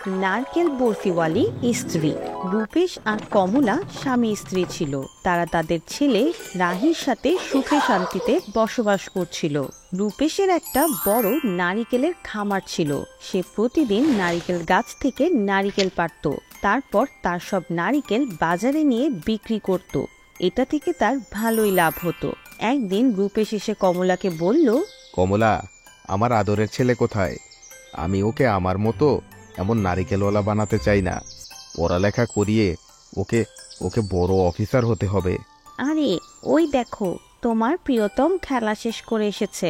নারকেল বরফিওয়ালি স্ত্রী। রূপেশ আর কমলা স্বামী স্ত্রী ছিল। তারা তাদের ছেলে রাহির সাথে সুখে শান্তিতে বসবাস করছিল। রূপেশের একটা বড় নারিকেলের খামার ছিল। সে প্রতিদিন নারিকেল গাছ থেকে নারিকেল পাড়ত, তারপর তার সব নারিকেল বাজারে নিয়ে বিক্রি করত। এটা থেকে তার ভালোই লাভ হতো। একদিন রূপেশ এসে কমলাকে বলল, কমলা, আমার আদরের ছেলে কোথায়? আমি ওকে আমার মতো এমন নারিকেলওয়ালা বানাতে চাই না। পড়ালেখা করিয়ে ওকে ওকে বড় অফিসার হতে হবে। আরে ওই দেখো, তোমার প্রিয়তম খেলা শেষ করে এসেছে।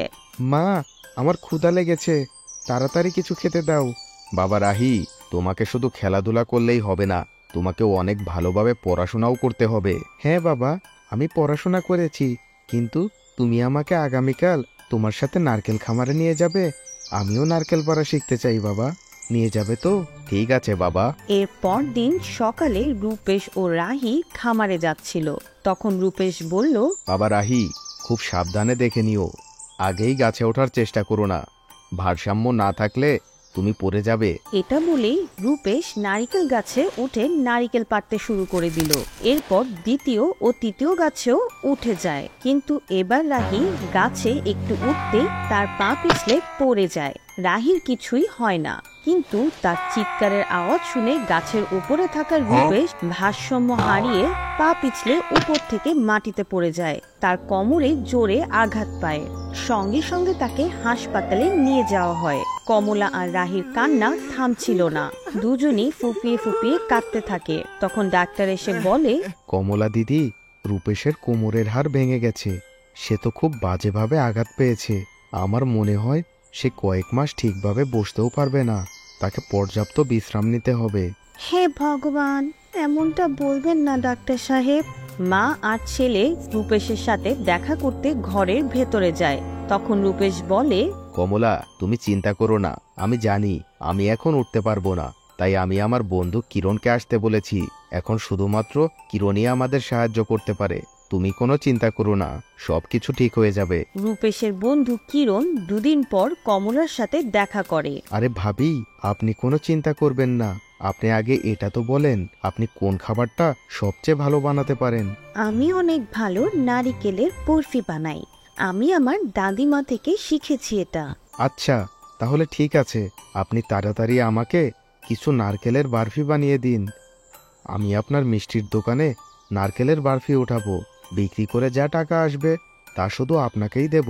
মা, আমার ক্ষুধা লেগেছে, তাড়াতাড়ি কিছু খেতে দাও। বাবা রাহি, তোমাকে শুধু খেলাধুলা করলেই হবে না, তোমাকেও অনেক ভালোভাবে পড়াশোনাও করতে হবে। হ্যাঁ বাবা, আমি পড়াশোনা করেছি, কিন্তু তুমি আমাকে আগামীকাল তোমার সাথে নারকেল খামারে নিয়ে যাবে। আমিও নারকেল পাড়া শিখতে চাই বাবা, নিয়ে যাবে তো? ঠিক আছে বাবা। এরপর দিন সকালে রূপেশ ও রাহি খামারে যাচ্ছিল। তখন রূপেশ বলল, বাবা রাহি, খুব সাবধানে দেখে নিও, আগেই গাছে ওঠার চেষ্টা করো না, ভারসাম্য না থাকলে তুমি পড়ে যাবে। এটা বলেই রূপেশ নারিকেল গাছে উঠে নারিকেল পাড়তে শুরু করে দিল। এরপর দ্বিতীয় ও তৃতীয় গাছেও উঠে যায়, কিন্তু এবার রাহি গাছে একটু উঠতে তার পা পিছলে পড়ে যায়। রাহির কিছুই হয় না, কিন্তু তার চিৎকারের আওয়াজ শুনে গাছের উপরে থাকা রূপেশ ভারসাম্য হারিয়ে পা পিছলে উপর থেকে মাটিতে পড়ে যায়। তার কোমরে জোরে আঘাত পায়। সঙ্গে সঙ্গে তাকে হাসপাতালে নিয়ে যাওয়া হয়। কমলা আর রাহির কান্না থামছিল না। দুজনই ফুপিয়ে ফুপিয়ে কাঁদতে থাকে। তখন ডাক্তার এসে বলে, কমলা দিদি, রূপেশের কোমরের হাড় ভেঙে গেছে, সে তো খুব বাজেভাবে আঘাত পেয়েছে। আমার মনে হয় সে কয়েক মাস ঠিকভাবে বসতেও পারবে না, তাকে পর্যাপ্ত বিশ্রাম নিতে হবে। হে ভগবান, এমনটা বলবেন না ডাক্তার সাহেব। মা আর ছেলে রূপেশের সাথে দেখা করতে ঘরের ভেতরে যায়। তখন রূপেশ বলে, কমলা, তুমি চিন্তা করো না, আমি জানি আমি এখন উঠতে পারবো না, তাই আমি আমার বন্ধু কিরণকে আসতে বলেছি। এখন শুধুমাত্র কিরণই আমাদের সাহায্য করতে পারে। তুমি কোনো চিন্তা করো না, সবকিছু ঠিক হয়ে যাবে। রূপেশের বন্ধু কিরণ দুদিন পর কমলার সাথে দেখা করে। আরে ভাবি, আপনি কোনো চিন্তা করবেন না, আপনি আগে এটা তো বলেন, আপনি কোন খাবারটা সবচেয়ে ভালো বানাতে পারেন? আমি অনেক ভালো নারিকেলের বরফি বানাই। আমি আমার দাদিমা থেকে শিখেছি এটা। আচ্ছা, তাহলে ঠিক আছে, আপনি তাড়াতাড়ি আমাকে কিছু নারকেলের বরফি বানিয়ে দিন। আমি আপনার মিষ্টির দোকানে নারকেলের বরফি উঠাবো, বিক্রি করে যা টাকা আসবে তা শুধু আপনাকেই দেব।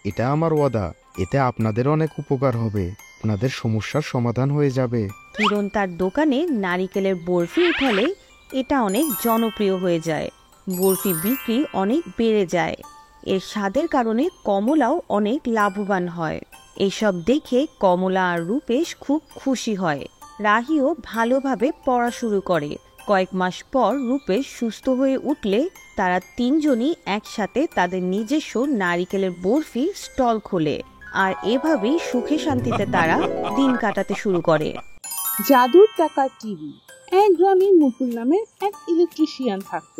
এটা আমার ওয়াদা, এতে আপনাদের অনেক উপকার হবে, আপনাদের সমস্যার সমাধান হয়ে যাবে। কিরণ তার দোকানে নারিকেলের বরফি উঠালে এটা অনেক জনপ্রিয় হয়ে যায়। বরফি বিক্রি অনেক বেড়ে যায়। এর স্বাদের কারণে কমলাও অনেক লাভবান হয়। এসব দেখে কমলা আর রূপেশ খুব খুশি হয়। রাহিও ভালোভাবে পড়া শুরু করে। কয়েক মাস পর রূপেশ সুস্থ হয়ে উঠলে তারা তিনজনই একসাথে তাদের নিজস্ব নারিকেলের বরফির স্টল খোলে। আর এভাবেই সুখে শান্তিতে তারা দিন কাটাতে শুরু করে। জাদুর টাকার টিভি। এক গ্রামে মুকুল নামের এক ইলেকট্রিশিয়ান থাকত।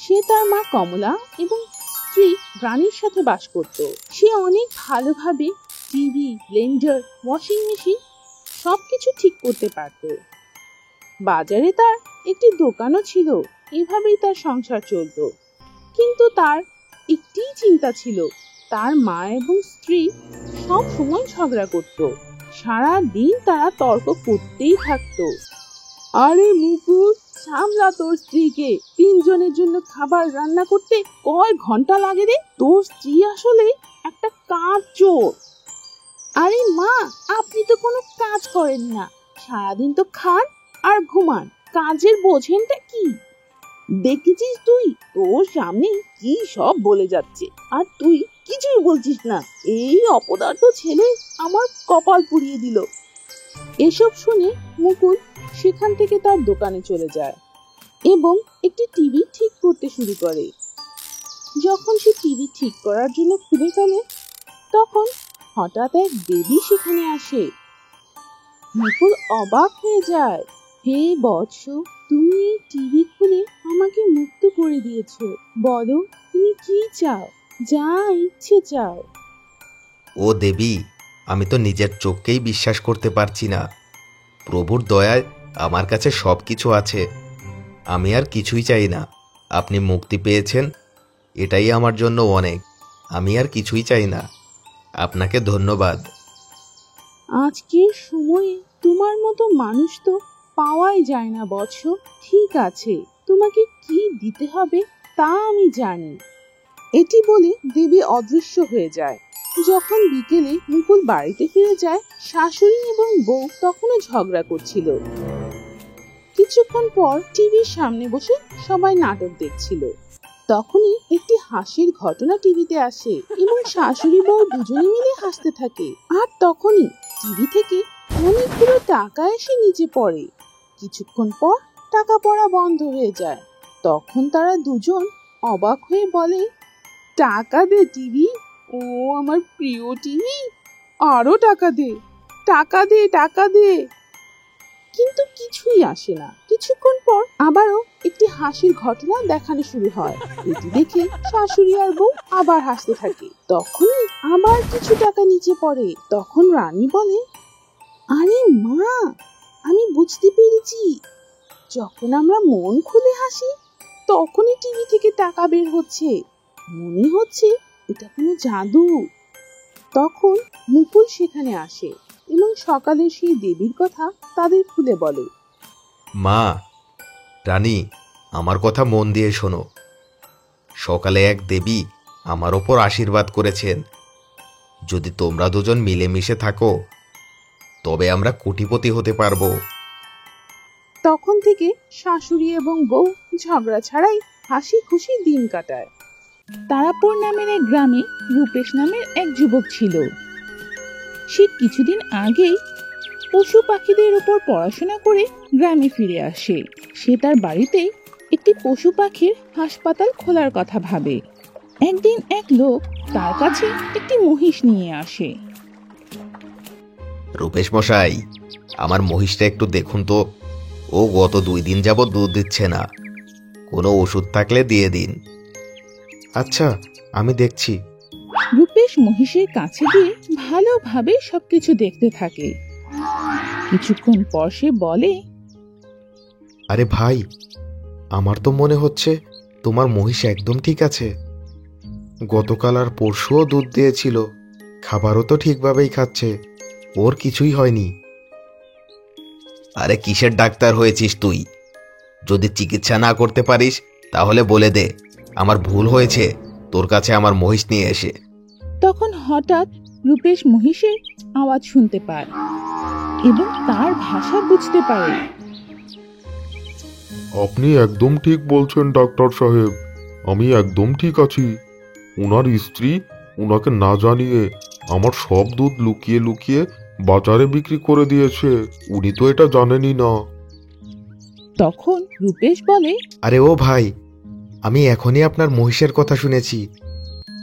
সে তার মা কমলা এবং স্ত্রী রানীর সাথে বাস করত। সে অনেক ভালোভাবে টিভি, ব্লেন্ডার, ওয়াশিং মেশিন সবকিছু ঠিক করতে পারত। বাজারে তার একটি দোকানও ছিল। এভাবেই তার সংসার চলত। কিন্তু তার একটি চিন্তা ছিল, তার মা এবং স্ত্রী সব সময় ঝগড়া করত। সারা দিন তারা তর্ক করতেই থাকতো। আরে মুকুল, সামলা তোর স্ত্রীকে, তিনজনের জন্য খাবার রান্না করতে কয় ঘন্টা লাগে রে? তোর স্ত্রী আসলে একটা কাজ চোর। আরে মা, আপনি তো কোনো কাজ করেন না, সারাদিন তো খান আর ঘুমান, কাজের বোঝেনটা কি? দেখেছিস তুই, তোর সামনে কি সব বলে যাচ্ছে আর তুই কিছুই বলছিস না। এই অপদার্থ ছেলে আমার কপাল পুড়িয়ে দিল। এসব শুনে মুকুল সেখান থেকে তার দোকানে চলে যায় এবং একটি টিভি ঠিক করতে শুরু করে। যখন সে টিভি ঠিক করার জন্য খুলে ফেলে, তখন হঠাৎ এক দেবী সেখানে আসে। মুকুল অবাক হয়ে যায়। হে বৎস, তুমি এই টিভি খুলে আমাকে মুক্ত করে দিয়েছো, বলো তুমি কি চাও, যা ইচ্ছে চাও। ও দেবী, আমি তো নিজের চোখকেই বিশ্বাস করতে পারছি না। প্রভুর দয়ায় আমার কাছে সব কিছু আছে, আমি আর কিছুই চাই না। আপনি মুক্তি পেয়েছেন, এটাই আমার জন্য অনেক। আমি আর কিছুই চাই না। আপনাকে ধন্যবাদ। আজকের সময়ে তোমার মতো মানুষ তো পাওয়াই যায় না বৎস। ঠিক আছে, তোমাকে কি দিতে হবে তা আমি জানি। এটি বলে দেবী অদৃশ্য হয়ে যায়। যখন বিকেলে মুকুল বাড়িতে ফিরে যায়, শাশুড়ি এবং বউ তখনও ঝগড়া করছিল। কিছুক্ষণ পর টিভির সামনে বসে সবাই নাটক দেখছিল। তখনই একটি হাসির ঘটনা টিভিতে আসে এবং শাশুড়ি বউ দুজনে মিলে হাসতে থাকে। আর তখনই টিভি থেকে অনেকগুলো টাকা এসে নিচে পড়ে। কিছুক্ষণ পর টাকা পড়া বন্ধ হয়ে যায়। তখন তারা দুজন অবাক হয়ে বলে, টাকা দে টিভি, ও আমার প্রিয় টিভি, আরো টাকা দে, টাকা দে, টাকা দে। কিন্তু কিছুই আসে না। কিছুক্ষণ পর আবারও একটি হাসির ঘটনা দেখানো শুরু হয়। এটি দেখে শাশুড়ি আর বউ আবার হাসতে থাকে। তখনই আবার কিছু টাকা নিচে পড়ে। তখন রানী বলে, আরে মা, আমি বুঝতে পেরেছি, যখন আমরা মন খুলে হাসি তখনই টিভি থেকে টাকা বের হচ্ছে। মনে হচ্ছে এটা কোনো জাদু। তখন মুকুল সেখানে আসে এবং সকালে সেই দেবীর কথা তাদের খুলে বলে। মা, রানী, আমার কথা মন দিয়ে শোনো। সকালে এক দেবী আমার ওপর আশীর্বাদ করেছেন, যদি তোমরা দুজন মিলেমিশে থাকো তবে আমরা কোটিপতি হতে পারবো। তখন থেকে শাশুড়ি এবং বউ ঝগড়া ছাড়াই হাসি খুশি দিন কাটায়। তারাপুর নামের এক গ্রামে রূপেশ নামের এক যুবক ছিল। সে কিছুদিন আগেই পশু পাখিদের উপর পড়াশোনা করে গ্রামে ফিরে আসে। সে তার বাড়িতে একটি পশু পাখির হাসপাতাল খোলার কথা ভাবে। একদিন এক লোক তার কাছে একটি মহিষ নিয়ে আসে। রূপেশ মশাই, আমার মহিষটা একটু দেখুন তো, ও গত 2 দিন যাবত দুধ দিচ্ছে না, কোনো ওষুধ থাকলে দিয়ে দিন। আচ্ছা, আমি দেখছি। রূপেশ মহিষের কাছে গিয়ে ভালোভাবে সবকিছু দেখতে থাকে। কিছুক্ষণ পর সে বলে, আরে ভাই, আমার তো মনে হচ্ছে তোমার মহিষ একদম ঠিক আছে। গতকাল আর পরশুও দুধ দিয়েছিল, খাবারও তো ঠিকভাবেই খাচ্ছে, ওর কিছুই হয়নি। আরে কিসের ডাক্তার হয়েছিস তুই? যদি চিকিৎসা না করতে পারিস তাহলে বলে দে, আমার ভুল হয়েছে তোর কাছে আমার মহিষ নিয়ে এসে। তখন হঠাৎ রূপেশ মহিষের আওয়াজ শুনতে পায় এবং তার ভাষা বুঝতে পারে। আপনি একদম ঠিক বলছেন ডাক্তার সাহেব, আমি একদম ঠিক আছি। ওনার স্ত্রী ওনাকে না জানিয়ে আমার সব দুধ লুকিয়ে লুকিয়ে বাজারে বিক্রি করে দিয়েছে, উনি তো এটা জানেনই না। তখন রূপেশ বলে, আরে ও ভাই, আমি এখনই আপনার মহিষের কথা শুনেছি,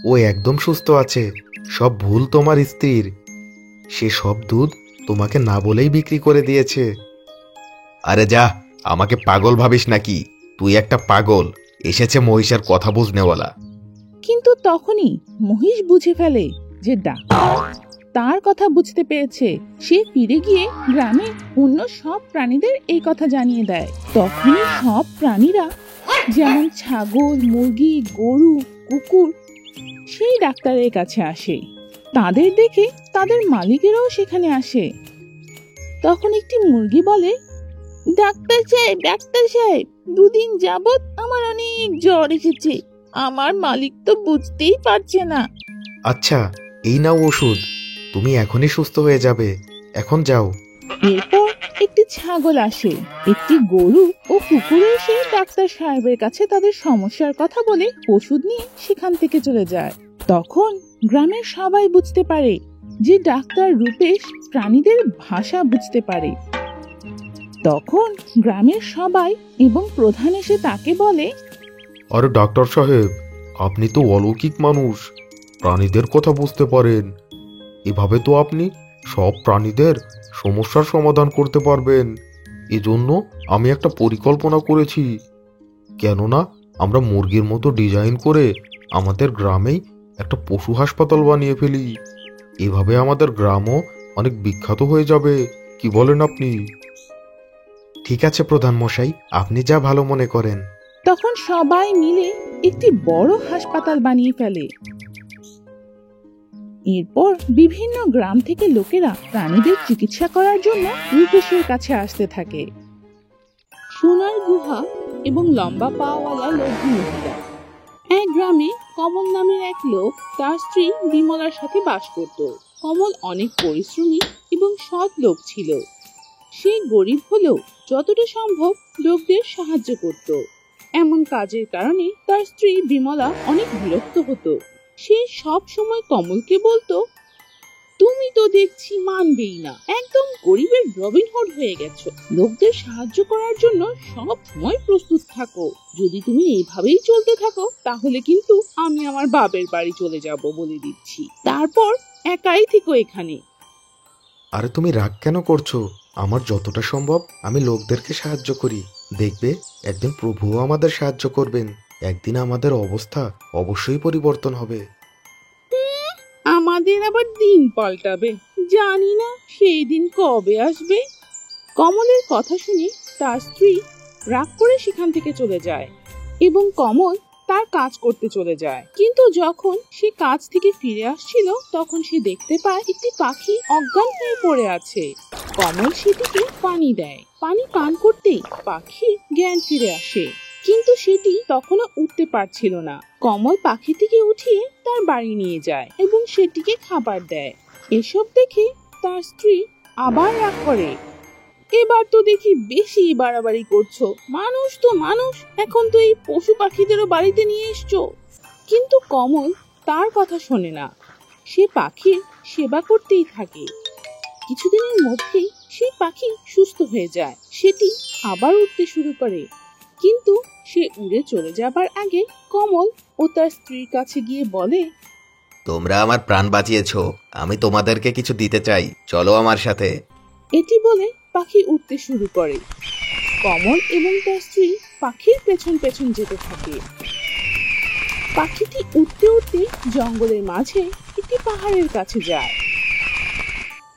ও একদম সুস্থ আছে। সব ভুল তোমার স্ত্রীর, সে সব দুধ তোমাকে না বলেই বিক্রি করে দিয়েছে। আরে যা, আমাকে পাগল ভাবিস নাকি? তুই একটা পাগল, এসেছে মহিষের কথা বুঝনেওয়ালা। কিন্তু তখনই মহিষ বুঝে ফেলে যে ডাক্তার তার কথা বুঝতে পেরেছে। সে ফিরে গিয়ে গ্রামে অন্য সব প্রাণীদের এই কথা জানিয়ে দেয়। তখনই সব প্রাণীরা, যেমন ছাগল, মুরগি, গরু, কুকুর, সেই ডাক্তারের কাছে আসে। তাদের দেখে তাদের মালিকেরাও সেখানে আসে। তখন একটি মুরগি বলে, ডাক্তার সাহেব, ডাক্তার সাহেব, 2 দিন যাবত আমার অনেক জ্বর এসেছে, আমার মালিক তো বুঝতেই পারছে না। আচ্ছা, এই নাও ওষুধ, তুমি এখনই সুস্থ হয়ে যাবে, এখন যাও। এরপর একটি ছাগল আসে, একটি গরু ও কুকুর এসে ডাক্তার সাহেবের কাছে তাদের সমস্যার কথা বলে ওষুধ নিয়ে সেখান থেকে চলে যায়। তখন গ্রামের সবাই বুঝতে পারে যে ডাক্তার রূপেশ প্রাণীদের ভাষা বুঝতে পারে। তখন গ্রামের সবাই এবং প্রধান এসে তাকে বলে, আরে ডাক্তার সাহেব, আপনি তো অলৌকিক মানুষ, প্রাণীদের কথা বুঝতে পারেন। এভাবে তো আপনি সব প্রাণীদের সমস্যার সমাধান করতে পারবেন। এজন্য আমি একটা পরিকল্পনা করেছি। কেননা আমরা মুরগির মতো ডিজাইন করে আমাদের গ্রামেই একটা পশু হাসপাতাল বানিয়ে ফেলি। এভাবে আমাদের গ্রামও অনেক বিখ্যাত হয়ে যাবে। কি বলেন আপনি? ঠিক আছে প্রধান মশাই, আপনি যা ভালো মনে করেন। তখন সবাই মিলে একটি বড় হাসপাতাল বানিয়ে ফেলে। এরপর বিভিন্ন গ্রাম থেকে লোকেরা প্রাণীদের চিকিৎসা করার জন্য রূপেশের কাছে আসতে থাকে। সোনার গুহা এবং লম্বা পাওয়ালা লোভী মহিলা। এক গ্রামে কমল নামের এক লোক তার স্ত্রী বিমলার সাথে বাস করত। কমল অনেক পরিশ্রমী এবং সৎ লোক ছিল। সে গরিব হলেও যতটা সম্ভব লোকদের সাহায্য করত। এমন কাজের কারণে তার স্ত্রী বিমলা অনেক বিরক্ত হতো। সে সব সময় কমলকে বলতো, তুমি তো দেখছি মানবেই না, একদম গরিবের রবিনহুড হয়ে গেছো। লোকদের সাহায্য করার জন্য সব সময় প্রস্তুত থাকো। যদি তুমি এইভাবেই চলতে থাকো তাহলে কিন্তু আমি আমার বাপের বাড়ি চলে যাব বলে দিচ্ছি। তারপর একাই থেকো এখানে। আরে তুমি রাগ কেন করছো? আমার যতটা সম্ভব আমি লোকদেরকে সাহায্য করি। দেখবে একদিন প্রভুও আমাদের সাহায্য করবেন। একদিন আমাদের অবস্থা অবশ্যই পরিবর্তন হবে। আমাদের আবার দিন পাল্টাবে, জানি না সেই দিন কবে আসবে। কমলের কথা শুনে তার স্ত্রী রাগ করে সেখান থেকে চলে যায় এবং কমল তার কাজ করতে চলে যায়। কিন্তু যখন সে কাজ থেকে ফিরে আসছিল তখন সে দেখতে পায় একটি পাখি অজ্ঞান হয়ে পড়ে আছে। কমল সেটিকে পানি দেয়। পানি পান করতেই পাখি জ্ঞান ফিরে আসে, কিন্তু সেটি তখনও উঠতে পারছিল না। কমল পাখিটিকে উঠিয়ে তার বাড়ি নিয়ে যায় এবং সেটিকে খাবার দেয়। এসব দেখে তার স্ত্রী আবার রাগ করে, এবার তো দেখি বেশি বাড়াবাড়ি করছো। মানুষ তো মানুষ, এখন তো এই পশু পাখিদেরও বাড়িতে নিয়ে এসছো। কিন্তু কমল তার কথা শোনে না। সে পাখির সেবা করতেই থাকে। কিছুদিনের মধ্যেই সেই পাখি সুস্থ হয়ে যায়। সেটি আবার উঠতে শুরু করে। কিন্তু সে উড়ে চলে যাবার আগে কমল ও তার স্ত্রীর কাছে গিয়ে বলে, তোমরা আমার প্রাণ বাঁচিয়েছো, আমি তোমাদেরকে কিছু দিতে চাই, চলো আমার সাথে। এটি বলে পাখি উঠতে শুরু করে। কমল এবং তার স্ত্রী পাখির পেছন পেছন যেতে থাকে। পাখিটি উঠতে উঠতে জঙ্গলের মাঝে একটি পাহাড়ের কাছে যায়।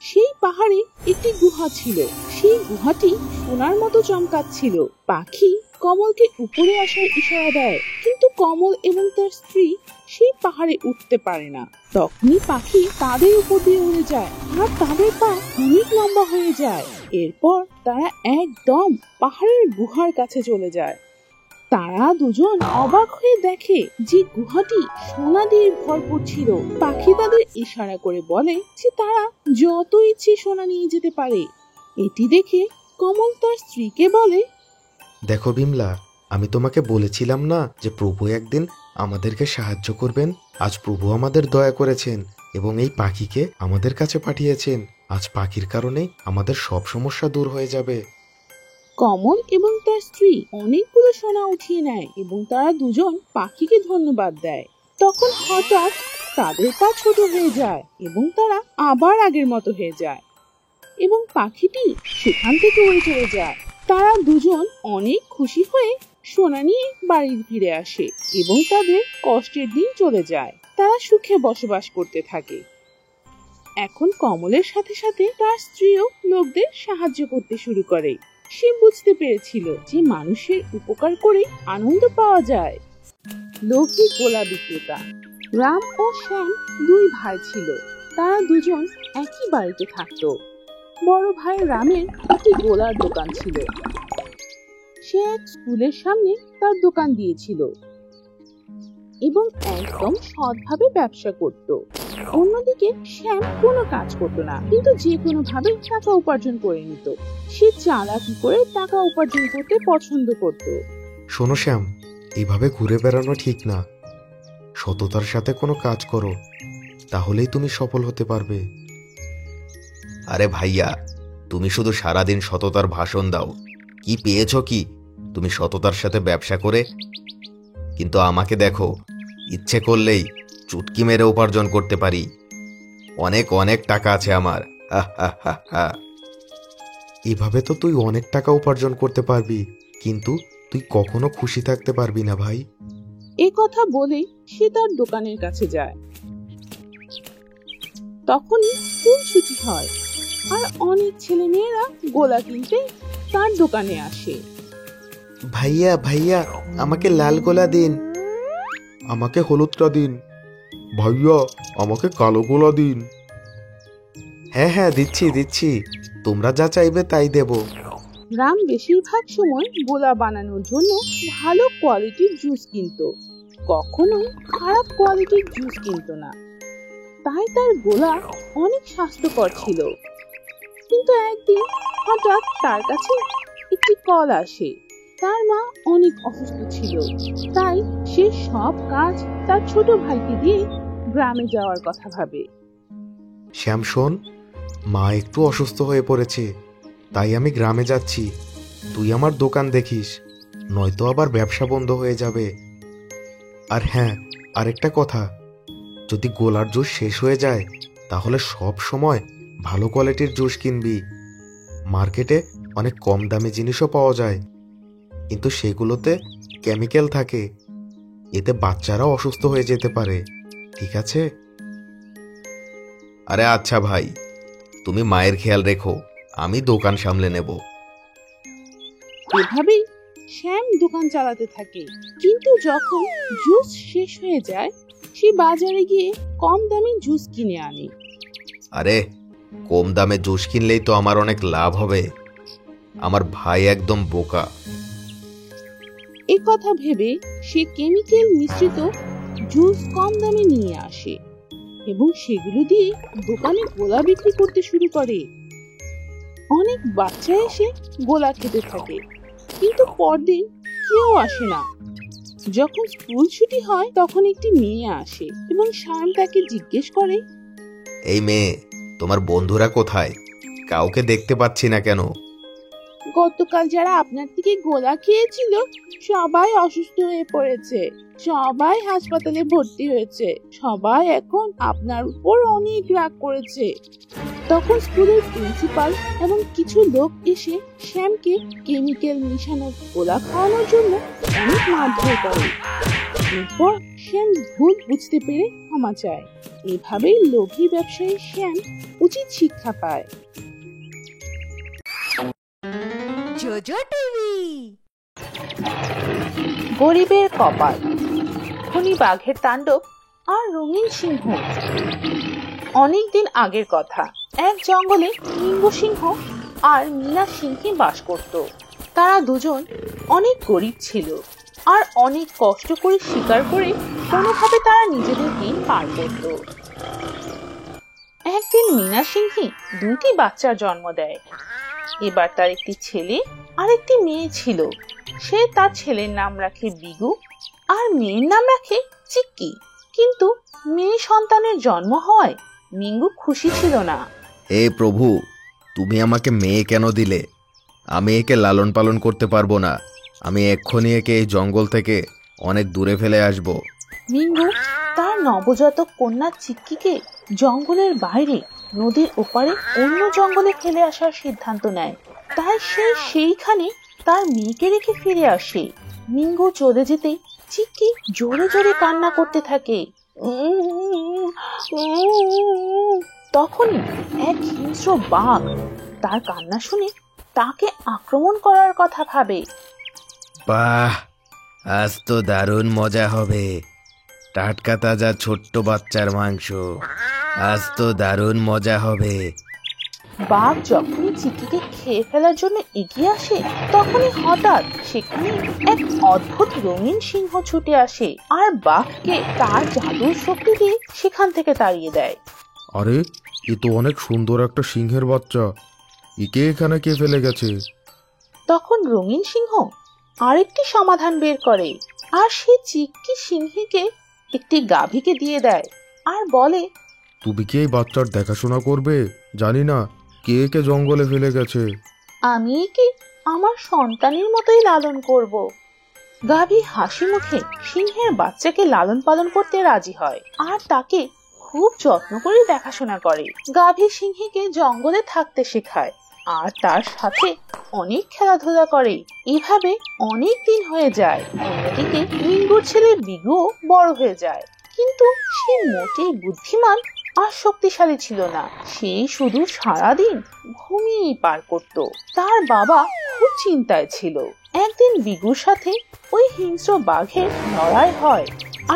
সেই পাহাড়ে একটি গুহা ছিল। সেই গুহাটি সোনার মতো চমকাচ্ছিল। পাখি কমলকে উপরে আসার ইশারা দেয়, কিন্তু কমল এবং তার স্ত্রী সেই পাহাড়ে উঠতে পারে না। তখনই পাখি তাদের উপর দিয়ে উড়ে যায় আর তাদের পা অনেক লম্বা হয়ে যায়। এরপর তারা একদম পাহাড়ের গুহার কাছে চলে যায়। তারা দুজন অবাক হয়ে দেখে যে গুহাটি সোনা দিয়ে ভরপুর ছিল। পাখি তাদের ইশারা করে বলে যে তারা যত ইচ্ছে সোনা নিয়ে যেতে পারে। এটি দেখে কমল তার স্ত্রীকে বলে, দেখো বিমলা, আমি তোমাকে বলেছিলাম না যে প্রভু একদিন আমাদেরকে সাহায্য করবেন। আজ প্রভু আমাদের দয়া করেছেন এবং এই পাখিকে আমাদের কাছে পাঠিয়েছেন। আজ পাখির কারণে আমাদের সব সমস্যা দূর হয়ে যাবে। কমল এবং তার স্ত্রী অনেকগুলো সোনা উঠিয়ে নেয় এবং তারা দুজন পাখিকে ধন্যবাদ দেয়। তখন হঠাৎ তাদের পা ছোট হয়ে যায় এবং তারা আবার আগের মতো হয়ে যায় এবং পাখিটি সেখান থেকে উড়ে চলে যায়। তারা দুজন অনেক খুশি হয়ে সোনা নিয়ে বাড়ি ফিরে আসে এবং তাদের কষ্টের দিন চলে যায়। তারা সুখে বসবাস করতে থাকে। এখন কমলের সাথে সাথে তার স্ত্রীও লোকদের সাহায্য করতে শুরু করে। সে বুঝতে পেরেছিল যে মানুষের উপকার করে আনন্দ পাওয়া যায়। লোভী গোলা বিক্রেতা। রাম ও শ্যাম দুই ভাই ছিল। তারা দুজন একই বাড়িতে থাকতো। বড় ভাই রামের একটি গোলার দোকান ছিল। সে এক স্কুলের সামনে তার দোকান দিয়েছিল এবং একদম সৎভাবে ব্যবসা করত। অন্যদিকে শ্যাম কোনো কাজ করতো না, কিন্তু যে কোনো ভাবে টাকা উপার্জন করে নিত। সে চালাকি করে টাকা উপার্জন করতে পছন্দ করত। শোনো শ্যাম, এইভাবে ঘুরে বেড়ানো ঠিক না। সততার সাথে কোনো কাজ করো, তাহলেই তুমি সফল হতে পারবে। আরে ভাইয়া, তুমি শুধু সারাদিন সততার ভাষণ দাও। কি পেয়েছো কি তুমি সততার সাথে ব্যবসা করে? কিন্তু আমাকে দেখো, ইচ্ছে করলেই চুটকি মেরে উপার্জন করতে পারি। অনেক অনেক টাকা আছে আমার। এভাবে তো তুই অনেক টাকা উপার্জন করতে পারবি, কিন্তু তুই কখনো খুশি থাকতে পারবি না ভাই। এ কথা বলে সে তার দোকানের কাছে যায়। তখনই স্কুল ছুটি হয় আর অনেক ছেলে মেয়েরা গোলা কিনতে তার দোকানে আসে। ভাইয়া ভাইয়া আমাকে লাল গোলা দিন। আমাকে হলুদটা দিন। ভাইয়া আমাকে কালো গোলা দিন। হ্যাঁ হ্যাঁ দিচ্ছি দিচ্ছি, তোমরা যা চাইবে তাই দেব। রাম বেশিরভাগ সময় গোলা বানানোর জন্য ভালো কোয়ালিটির জুস কিনতো, কখনোই খারাপ কোয়ালিটির জুস কিনতো না। তাই তার গোলা অনেক স্বাস্থ্যকর ছিল। কিন্তু একদিন হঠাৎ তার কাছে একটি কল আসে। তার মা অনেক অসুস্থ ছিল, তাই সে সব কাজ তার ছোট ভাইকে দিয়ে গ্রামে যাওয়ার কথা ভাবে। শ্যাম শোন, মা একটু অসুস্থ হয়ে পড়েছে, তাই আমি গ্রামে যাচ্ছি। তুই আমার দোকান দেখিস, নয়তো আবার ব্যবসা বন্ধ হয়ে যাবে। আর হ্যাঁ, আরেকটা কথা, যদি গোলার জুস শেষ হয়ে যায় তাহলে সব সময় ভালো কোয়ালিটির জুস কিনবি। মার্কেটে অনেক কম দামি জিনিসও পাওয়া যায়, কিন্তু সেগুলোতে কেমিক্যাল থাকে, এতে বাচ্চারা অসুস্থ হয়ে যেতে পারে। ঠিক আছে? আরে আচ্ছা ভাই, তুমি মায়ের খেয়াল রেখো, আমি দোকান সামলে নেব। এভাবেই শ্যাম দোকান চালাতে থাকে। কিন্তু যখন জুস শেষ হয়ে যায়, সে বাজারে গিয়ে কম দামি জুস কিনে আনে। আরে কম দামে জুস কিনলেই তো আমার অনেক লাভ হবে। আমার ভাই একদম বোকা। এ কথা ভেবে সে কেমিক্যাল মিশ্রিত জুস কম দামে নিয়ে আসে এবং সেগুলো দিয়ে দোকানে গোলা বিক্রি করতে শুরু করে। অনেক বাচ্চা এসে গোলা খেতে থাকে, কিন্তু পরদিন কেউ আসে না। যখন স্কুল ছুটি হয় তখন একটি মেয়ে আসে এবং শ্যাম তাকে জিজ্ঞেস করে, এই মেয়ে, তোমার বন্ধুরা কোথায়? কাউকে দেখতে পাচ্ছি না কেন? গতকাল যারা আপনার থেকে গোলা খেয়েছিল সবাই অসুস্থ হয়ে পড়েছে, সবাই হাসপাতালে ভর্তি হয়েছে, সবাই এখন আপনার উপর অনেক রাগ করেছে। তখন স্কুলের প্রিন্সিপাল এবং কিছু লোক এসে শ্যামকে কেমিক্যাল মিশানো গোলা খাওয়ানোর জন্য অনেক মারধর করে। এরপর শ্যাম ভুল বুঝতে পেরে ক্ষমা চায়। এভাবেই লোভী ব্যবসায়ী শ্যাম উচিত শিক্ষা পায়। JoJo TV. গরিবের কপাল, খনি বাঘের তাণ্ডব আর রঙিন সিংহ। অনেকদিন আগের কথা, এক জঙ্গলে মিঙ্গু সিংহ আর মীনা সিংহে বাস করত। তারা দুজন অনেক গরিব ছিল আর অনেক কষ্ট করে শিকার করে কোনোভাবে তারা নিজেদের দিন পার করত। একদিন মীনা সিংহে দুটি বাচ্চার জন্ম দেয়। এবার তার একটি ছেলে আর একটি মেয়ে ছিল। সে তার ছেলের নাম রাখে বিগু আর মেয়ের নাম রাখে চিক্কি। কিন্তু মেয়ে সন্তানের জন্ম হওয়ায় মিঙ্গু খুশি ছিল না। হে প্রভু, তুমি আমাকে মেয়ে কেন দিলে? আমি একে লালন পালন করতে পারবো না। আমি এক্ষুনি একে এই জঙ্গল থেকে অনেক দূরে ফেলে আসব। মিঙ্গু তার নবজাতক কন্যা চিক্কিকে জঙ্গলের বাইরে নদীর ওপারে অন্য জঙ্গলে ফেলে আসার সিদ্ধান্ত নেয়। তাই সে সেইখানে তার মেয়েকে রেখে ফিরে আসে। মিঙ্গু চলে যেতে চিক্কি জোরে জোরে কান্না করতে থাকে। তখনই এক হিংস্র বাঘ তার কান্না শুনে তাকে আক্রমণ করার কথা ভাবে। বাহ, আজ তো দারুণ মজা হবে। টাটকা তাজা ছোট্ট বাচ্চার মাংস, আজ তো দারুণ মজা হবে। বাঘ যখনই চিক্কিকে খেয়ে ফেলার জন্য এগিয়ে আসে, তখনই হঠাৎ সেখানে এক অদ্ভুত রঙিন সিংহ ছুটে আসে আর বাঘকে তার জাদুর শক্তি দিয়ে সেখান থেকে তাড়িয়ে দেয়। আরে, এ তো অনেক সুন্দর একটা সিংহের বাচ্চা। একে এখানে কে ফেলে গেছে? তখন রঙিন সিংহ আরেকটি সমাধান বের করে আর সে চিক্কি সিংহীকে একটি গাভীকে দিয়ে দেয় আর বলে, তুমি কি এই বাচ্চার দেখাশোনা করবে? জানি না কে কে জঙ্গলে ফেলে গেছে। আমি একে আমার সন্তানের মতোই লালন করব। গাভী হাসি মুখে সিংহের বাচ্চাকে লালন পালন করতে রাজি হয় আর তাকে খুব যত্ন করে দেখাশোনা করে। গাভী সিংহীকে জঙ্গলে থাকতে শেখায় আর তার সাথে অনেক খেলাধুলা করে। এভাবে অনেক দিন হয়ে যায়। অন্যদিকে মিঙ্গুর ছেলে বিগুও বড় হয়ে যায়, কিন্তু সে মোটেই বুদ্ধিমান আর শক্তিশালী ছিল না। সে শুধু সারাদিন ঘুমিয়েই পার করত। তার বাবা খুব খুব চিন্তায় ছিল। একদিন বিগুর সাথে ওই হিংস্র বাঘের লড়াই হয়,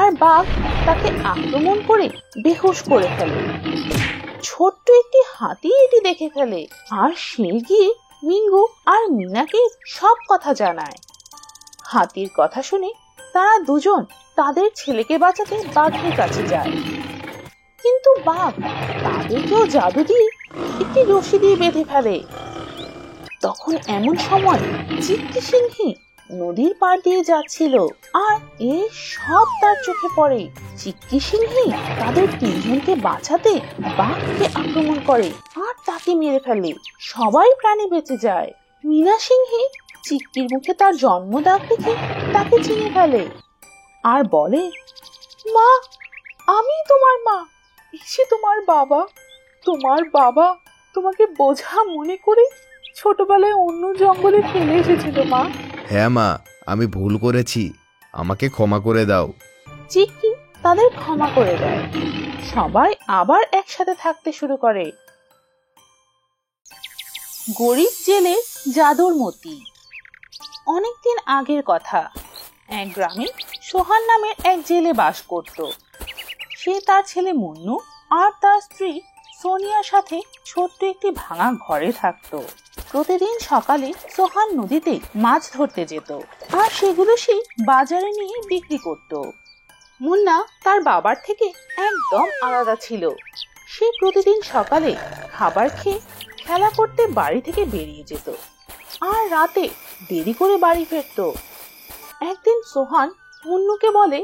আর বাঘ তাকে আক্রমণ করে বেহুশ করে ফেলে। ছোট্ট একটি হাতি এটি দেখে ফেলে, আর সে গিয়ে মিঙ্গু আর মিনাকে সব কথা জানায়। হাতির কথা শুনে তারা দুজন তাদের ছেলেকে বাঁচাতে বাঘের কাছে যায়, কিন্তু বাঘ তাদেরকেও জাদু দিয়ে একটি রশি দিয়ে বেঁধে ফেলে। তখন এমন সময় চিক্কি সিংহী নদীর পাড় দিয়ে যাচ্ছিল, আর এই সব তার চোখে পড়ে। চিক্কি সিংহী তাদের তিনজনকে বাঁচাতে বাঘকে আক্রমণ করে আর তাকে মেরে ফেলে। সবাই প্রাণে বেঁচে যায়। মিনা সিংহী চিক্কির মুখে তার জন্মদাগ দেখে তাকে চিনে ফেলে আর বলে, মা, আমি তোমার মা, এসে তোমার বাবা তোমাকে বোঝা মনে করে ছোটবেলায় অন্য জঙ্গলে ফেলে এসেছিল মা। হ্যাঁ মা, আমি ভুল করেছি, আমাকে ক্ষমা করে দাও। চিক্কি তাদের ক্ষমা করে দেয়। সবাই আবার একসাথে থাকতে শুরু করে। গরিব জেলে জাদুর মতি। অনেকদিন আগের কথা। এক গ্রামে সোহান নামের এক জেলে বাস করত। সে তার ছেলে মুন্নু আর তার স্ত্রী সোনিয়ার সাথে ছোট্ট একটি ভাঙা ঘরে থাকত। প্রতিদিন সকালে সোহান নদীতে মাছ ধরতে যেত, আর সেগুলো সে বাজারে নিয়ে বিক্রি করত। মুন্না তার বাবার থেকে একদম আলাদা ছিল। সে প্রতিদিন সকালে খাবার খেয়ে খেলা করতে বাড়ি থেকে বেরিয়ে যেত, আর রাতে দেরি করে বাড়ি ফিরত। একদিন সোহান মুন্নুকে বলে,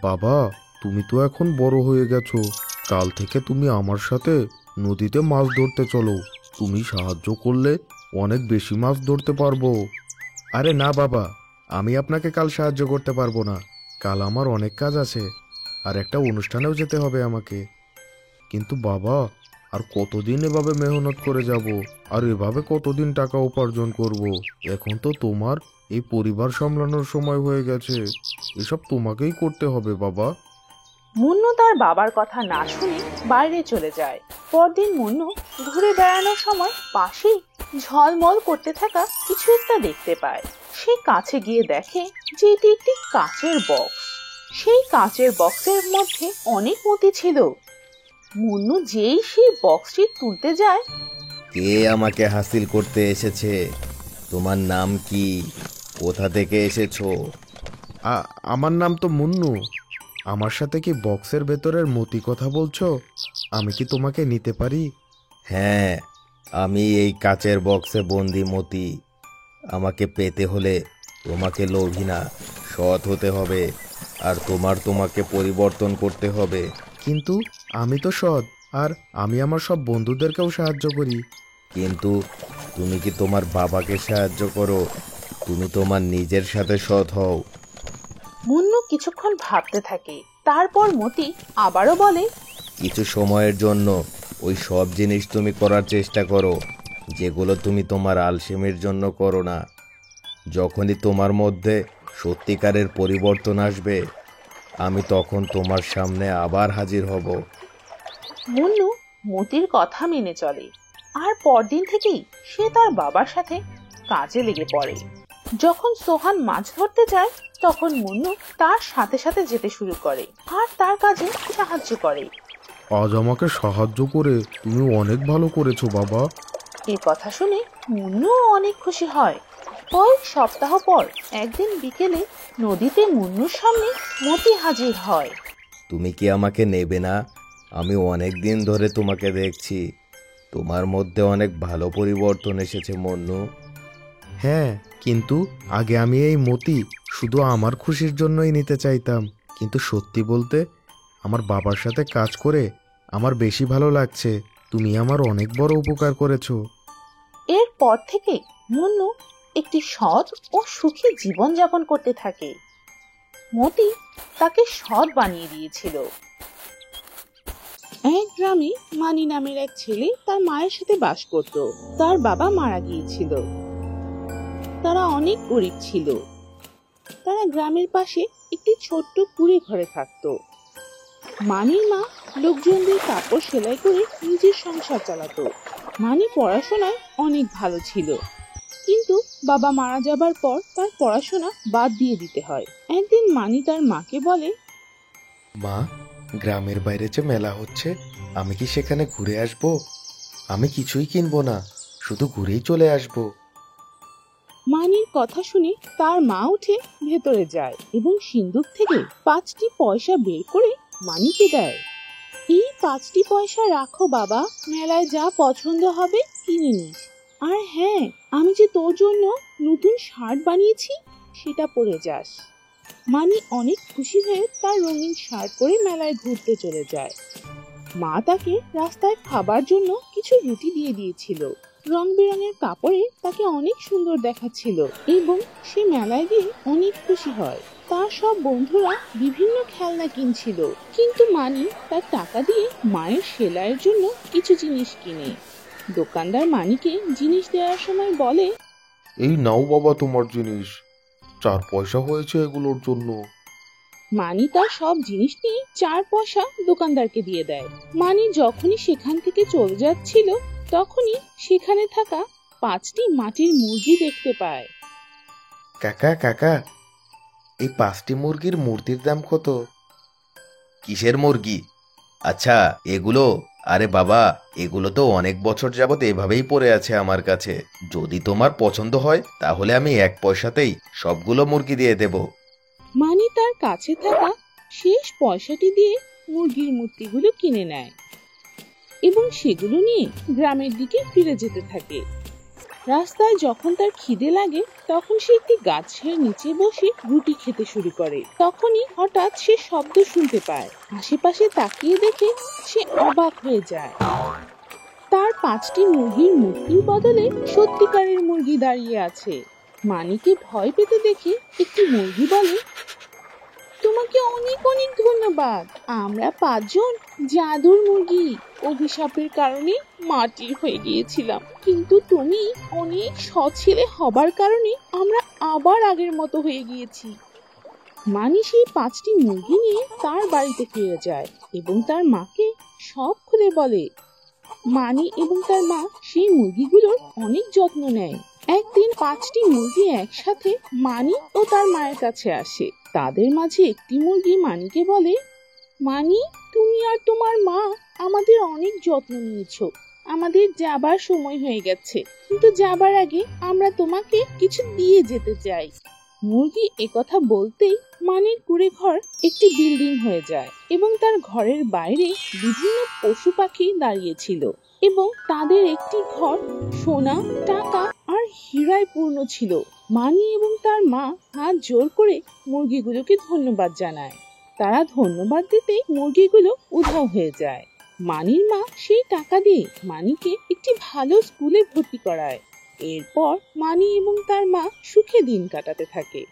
বাবা, তুমি তো এখন বড় হয়ে গেছো, কাল থেকে তুমি আমার সাথে নদীতে মাছ ধরতে চলো। তুমি সাহায্য করলে অনেক বেশি মাছ ধরতে পারবো। আরে না বাবা, আমি আপনাকে কাল সাহায্য করতে পারবো না। কাল আমার অনেক কাজ আছে, আর একটা অনুষ্ঠানেও যেতে হবে আমাকে। কিন্তু বাবা, আর কতদিন এভাবে মেহনত করে যাব, আর এভাবে কতদিন টাকা উপার্জন করব? এখন তো তোমার এই পরিবার সামলানোর সময় হয়ে গেছে, এসব তোমাকেই করতে হবে বাবা। মুন্নু তার বাবার কথা না শুনে বাইরে চলে যায়। পরদিন মুন্নু ঘুরে বেড়ানোর সময় পাশেই ঝলমল করতে থাকা কিছু একটা দেখতে পায়। সে কাছে গিয়ে দেখে যে এটি একটি কাচের বক্স। সেই কাচের বক্সের মধ্যে অনেক মতি ছিল। মুন্নু যেই সেই বক্সটি তুলতে যায়, কে আমাকে হাসিল করতে এসেছে? তোমার নাম কি? কোথা থেকে এসেছো? আমার নাম তো মুন্নু। আমার সাথে কি বক্সের ভেতরের মতি কথা বলছো? আমি কি তোমাকে নিতে পারি? হ্যাঁ, আমি এই কাচের বক্সে বন্দি মতি। আমাকে পেতে হলে তোমাকে লোভী না, সৎ হতে হবে, আর তোমাকে পরিবর্তন করতে হবে। কিন্তু আমি তো সৎ, আর আমি আমার সব বন্ধুদেরকেও সাহায্য করি। কিন্তু তুমি কি তোমার বাবাকে সাহায্য করো? তুমি তোমার নিজের সাথে সৎ হও। মুন্নু কিছুক্ষণ ভাবতে থাকে। তারপর মতি আবারও বলে, কিছু সময়ের জন্য ওই সব জিনিস তুমি করার চেষ্টা করো যেগুলো তুমি তোমার আলসেমির জন্য করো না। যখনই তোমার মধ্যে সত্যিকারের পরিবর্তন আসবে, আমি তখন তোমার সামনে আবার হাজির হব। মুন্নু মতির কথা মেনে চলে, আর পরদিন থেকেই সে তার বাবার সাথে কাজে লেগে পড়ে। যখন সোহান মাছ ধরতে যায়, তখন মুন্নু তার সাথে সাথে যেতে শুরু করে আর তার কাজে সাহায্য করে। আজ আমাকে সাহায্য করে তুমি অনেক ভালো করেছো বাবা। এ কথা শুনে মুন্নু অনেক খুশি হয়। কয়েক সপ্তাহ পর একদিন বিকেলে নদীতে মুন্নুর সামনে মতি হাজির হয়। তুমি কি আমাকে নেবে না? আমি অনেক দিন ধরে তোমাকে দেখছি, তোমার মধ্যে অনেক ভালো পরিবর্তন এসেছে মুন্নু। হ্যাঁ, কিন্তু আগে আমি এই মতি শুধু আমার খুশির জন্যই নিতে চাইতাম, কিন্তু সত্যি বলতে আমার বাবার সাথে কাজ করে আমার বেশি ভালো লাগছে। তুমি আমার অনেক বড় উপকার করেছো। এরপর থেকে মুন্নু একটি সৎ ও সুখী জীবন যাপন করতে থাকে। মতি তাকে সৎ বানিয়ে দিয়েছিল। এক গ্রামে মানি নামের এক ছেলে তার মায়ের সাথে বাস করত। তার বাবা মারা গিয়েছিল। তারা অনেক গরিব ছিল। তারা গ্রামের পাশে একটি ছোট্ট কুঁড়ে ঘরে থাকত। মানির মা লোকজনদের কাপড় সেলাই করে নিজের সংসার চালাতো। মানি পড়াশোনায় অনেক ভালো ছিল, কিন্তু বাবা মারা যাবার পর তার পড়াশোনা বাদ দিয়ে দিতে হয়। একদিন মানি তার মাকে বলে, মা, গ্রামের বাইরে যে মেলা হচ্ছে, আমি কি সেখানে ঘুরে আসব? আমি কিছুই কিনবো না, শুধু ঘুরেই চলে আসব। মানির কথা শুনে তার মা উঠে ভেতরে যায় এবং সিন্দুক থেকে 5টি পয়সা বের করে মানিকে দেয়। এই 5টি পয়সা রাখো বাবা, মেলায় যা পছন্দ হবে কিনে নিস। আর হ্যাঁ, আমি যে তোর জন্য নতুন শার্ট বানিয়েছি সেটা পরে যাস। মানি অনেক খুশি হয়ে তার রঙিন শার্ট পরে মেলায় ঘুরতে চলে যায়। মা তাকে রাস্তায় খাবার জন্য কিছু রুটি দিয়ে দিয়েছিল। রং বেরঙের কাপড়ে তাকে অনেক সুন্দর দেখাচ্ছিল এবং সে মেলায় গিয়ে অনেক খুশি হয়। তার সব বন্ধুরা বিভিন্ন খেলনা কিনছিল, কিন্তু মানি তার টাকা দিয়ে মায়ের সেলাইয়ের জন্য কিছু জিনিস কিনে। দোকানদার মানিকে জিনিস দেওয়ার সময় বলে, এই নাও বাবা তোমার জিনিস, 4 পয়সা হয়েছে এগুলোর জন্য। মানি তার সব জিনিস নিয়ে 4 পয়সা দোকানদারকে দিয়ে দেয়। মানি যখনই সেখান থেকে চলে যাচ্ছিল তখনই সেখানে থাকা 5টি মাটির মুরগি দেখতে পায়। কাকা কাকা, এই 5টি মুরগির মূর্তির দাম কত? কিসের মুরগি? আচ্ছা, এগুলো? আরে বাবা, এগুলো তো অনেক বছর যাবত এভাবেই পড়ে আছে আমার কাছে। যদি তোমার পছন্দ হয় তাহলে আমি 1 পয়সাতেই সবগুলো মুরগি দিয়ে দেব। মানি তার কাছে থাকা শেষ পয়সাটি দিয়ে মুরগির মূর্তিগুলো কিনে নেয় এবং সেগুলো নিয়ে গ্রামের দিকে ফিরে যেতে থাকে। রাস্তায় যখন তার খিদে লাগে তখন সে একটি গাছের নিচে বসে রুটি খেতে শুরু করে। তখনই হঠাৎ সে শব্দ শুনতে পায়। আশেপাশে তাকিয়ে দেখে সে অবাক হয়ে যায়। তার 5টি মুরগির মূর্তির বদলে সত্যিকারের মুরগি দাঁড়িয়ে আছে। মানিকে ভয় পেতে দেখে একটি মুরগি বলে, তোমাকে অনেক অনেক ধন্যবাদ। আমরা 5 জন জাদুর মুরগি অভিশাপের কারণে মাটির হয়ে গিয়েছিলাম, কিন্তু তুমি অনেক সৎ ছেলে হবার কারণে আমরা আবার আগের মতো হয়ে গিয়েছি। মানি সেই 5টি মুরগি নিয়ে তার বাড়িতে ফিরে যায় এবং তার মাকে সব খুলে বলে। মানি এবং তার মা সেই মুরগিগুলোর অনেক যত্ন নেয়। একদিন 5টি মুরগি একসাথে মানি ও তার মায়ের কাছে আসে। তাদের মাঝে একটি মুরগি মানিকে বলে, মানি, তুমি আর তোমার মা আমাদের অনেক যত্ন নিয়েছো। আমাদের যাবার সময় হয়ে গেছে, কিন্তু যাবার আগে আমরা তোমাকে কিছু দিয়ে যেতে চাই। মুরগি একথা বলতেই মানির কুঁড়ে ঘর একটি বিল্ডিং হয়ে যায় এবং তার ঘরের বাইরে বিভিন্ন পশু পাখি দাঁড়িয়েছিল এবং তাদের একটি ঘর সোনা, টাকা আর হীরায় পূর্ণ ছিল। মানি এবং তার মা হাত জোর করে মুরগিগুলোকে ধন্যবাদ জানায়। তারা ধন্যবাদ দিতে মুরগিগুলো উধাও হয়ে যায়। মানির মা সেই টাকা দিয়ে মানিকে একটি ভালো স্কুলে ভর্তি করায়। এরপর মানি এবং তার মা সুখে দিন কাটাতে থাকে।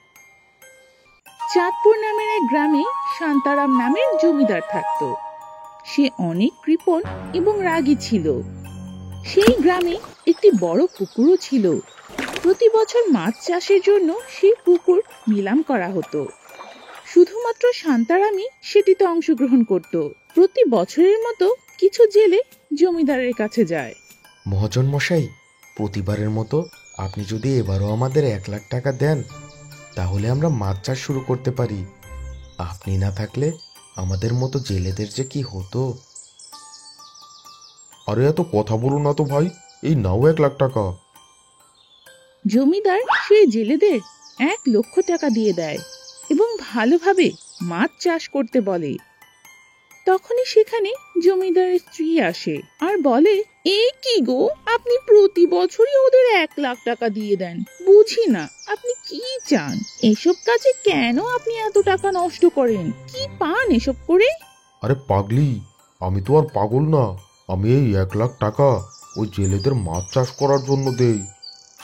চাঁদপুর নামের এক গ্রামে শান্তারাম নামের জমিদার থাকত। সে অনেক কৃপণ এবং রাগী ছিল। সেই গ্রামে একটি বড় পুকুরও ছিল। প্রতি বছর মাছ চাষের জন্য সেই পুকুর নিলাম করা হতো। শুধুমাত্র শান্তারামই সেটিতে অংশগ্রহণ করত। প্রতি বছরের মতো কিছু জেলে জমিদারের কাছে যায়। মহাজন মশাই, প্রতিবারের মতো আপনি যদি এবারও আমাদের 1 লাখ টাকা দেন তাহলে আমরা মাছ চাষ শুরু করতে পারি। আপনি না থাকলে আমাদের মতো জেলেদের যে কি হতো। আরে এত কথা বলো না তো ভাই, এই নাও 1 লাখ টাকা। জমিদার সেই জেলেদের 1 লক্ষ টাকা দিয়ে দেয় এবং ভালোভাবে মাছ চাষ করতে বলে। তখনই সেখানে জমিদারের স্ত্রী আসে আর বলে, এই কি গো, আপনি প্রতি বছরই ওদের 1 লাখ টাকা দিয়ে দেন। বুঝি না আপনি কি চান। এসব কাজে কেন আপনি এত টাকা নষ্ট করেন? কি পান এসব করে? আরে পাগলি, আমি তো আর পাগল না। আমি এই 1 লাখ টাকা ওই জেলেদের মাছ চাষ করার জন্য দেই,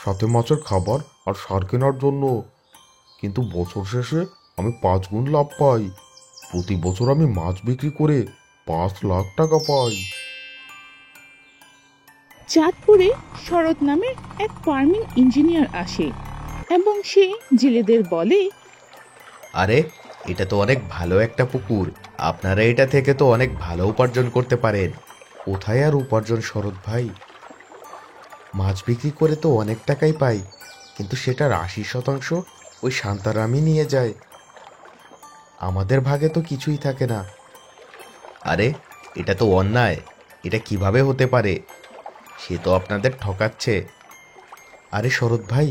সাথে মাছের খাবার আর সার কেনার জন্য। কিন্তু বছর শেষে আমি 5 গুণ লাভ পাই। প্রতি বছর আমি মাছ বিক্রি করে 5 লাখ টাকা পাই। চাঁদপুরে শরৎ নামের এক ফার্মিং ইঞ্জিনিয়ার আসে এবং সে জেলেদের বলে, আরে, এটা তো অনেক ভালো একটা পুকুর। আপনারা এটা থেকে তো অনেক ভালো উপার্জন করতে পারেন। কোথায় আর উপার্জন শরৎ ভাই? মাছ বিক্রি করে তো অনেক টাকাই পাই, কিন্তু সেটার 80% ওই শান্তারামই নিয়ে যায়। আমাদের ভাগে তো কিছুই থাকে না। আরে, এটা তো অন্যায়। এটা কিভাবে হতে পারে? সে তো আপনাদের ঠকাচ্ছে। আরে শরৎ ভাই,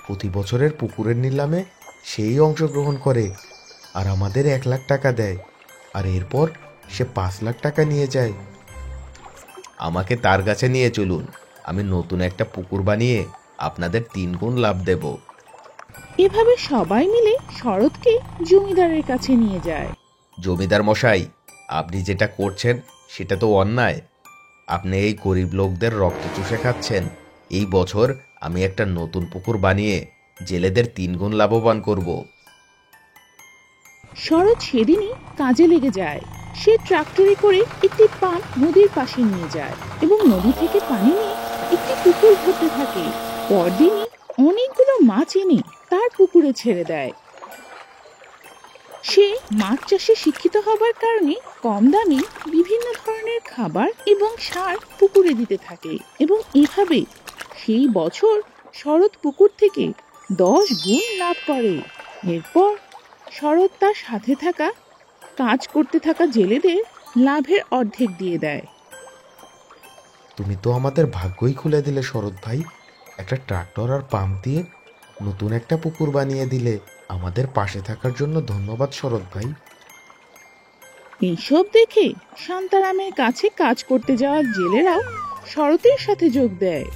প্রতি বছরের পুকুরের নিলামে সেই অংশগ্রহণ করে আর আমাদের 1 লাখ টাকা দেয়, আর এরপর সে 5 লাখ টাকা নিয়ে যায়। আমাকে তার কাছে নিয়ে চলুন, আমি নতুন একটা পুকুর বানিয়ে আপনাদের 3 গুণ লাভ দেব। এভাবে সবাই মিলে শরৎকে জমিদারের কাছে নিয়ে যায়। জমিদার মশাই, আপনি যেটা করছেন সেটা তো অন্যায়। আপনি এই গরিব লোকদের রক্ত চুষে খাচ্ছেন। এই বছর আমি একটা নতুন পুকুর বানিয়ে জেলেদের 3 গুণ লাভবান করব। শরৎ সেদিনই কাজে লেগে যায়। সে ট্রাক্টরে করে একটি পাম্প নদীর পাশে নিয়ে যায় এবং নদী থেকে পানি নিয়ে একটি পুকুর ভরতে থাকে। পরদিনই অনেকগুলো মাছ এনে তার পুকুরে ছেড়ে দেয়। সে মাছ চাষে শিক্ষিত হবার কারণে কম দামে বিভিন্ন ধরনের খাবার এবং সার পুকুরে দিতে থাকে এবং এভাবে সেই বছর শরৎ পুকুর থেকে 10 গুণ লাভ করে। এরপর শরৎ তার সাথে থাকা কাজ করতে থাকা জেলেদের লাভের অর্ধেক দিয়ে দেয়। তুমি তো আমাদের ভাগ্যই খুলে দিলে শরৎ ভাই। একটা ট্রাক্টর আর পাম্প দিয়ে নতুন একটা পুকুর বানিয়ে দিলে। আমাদের পাশে থাকার জন্য ধন্যবাদ শরৎ ভাই। এইসব দেখে শান্তারামের কাছে কাজ করতে যাওয়া জেলেরাও শরতের সাথে যোগ দেয়।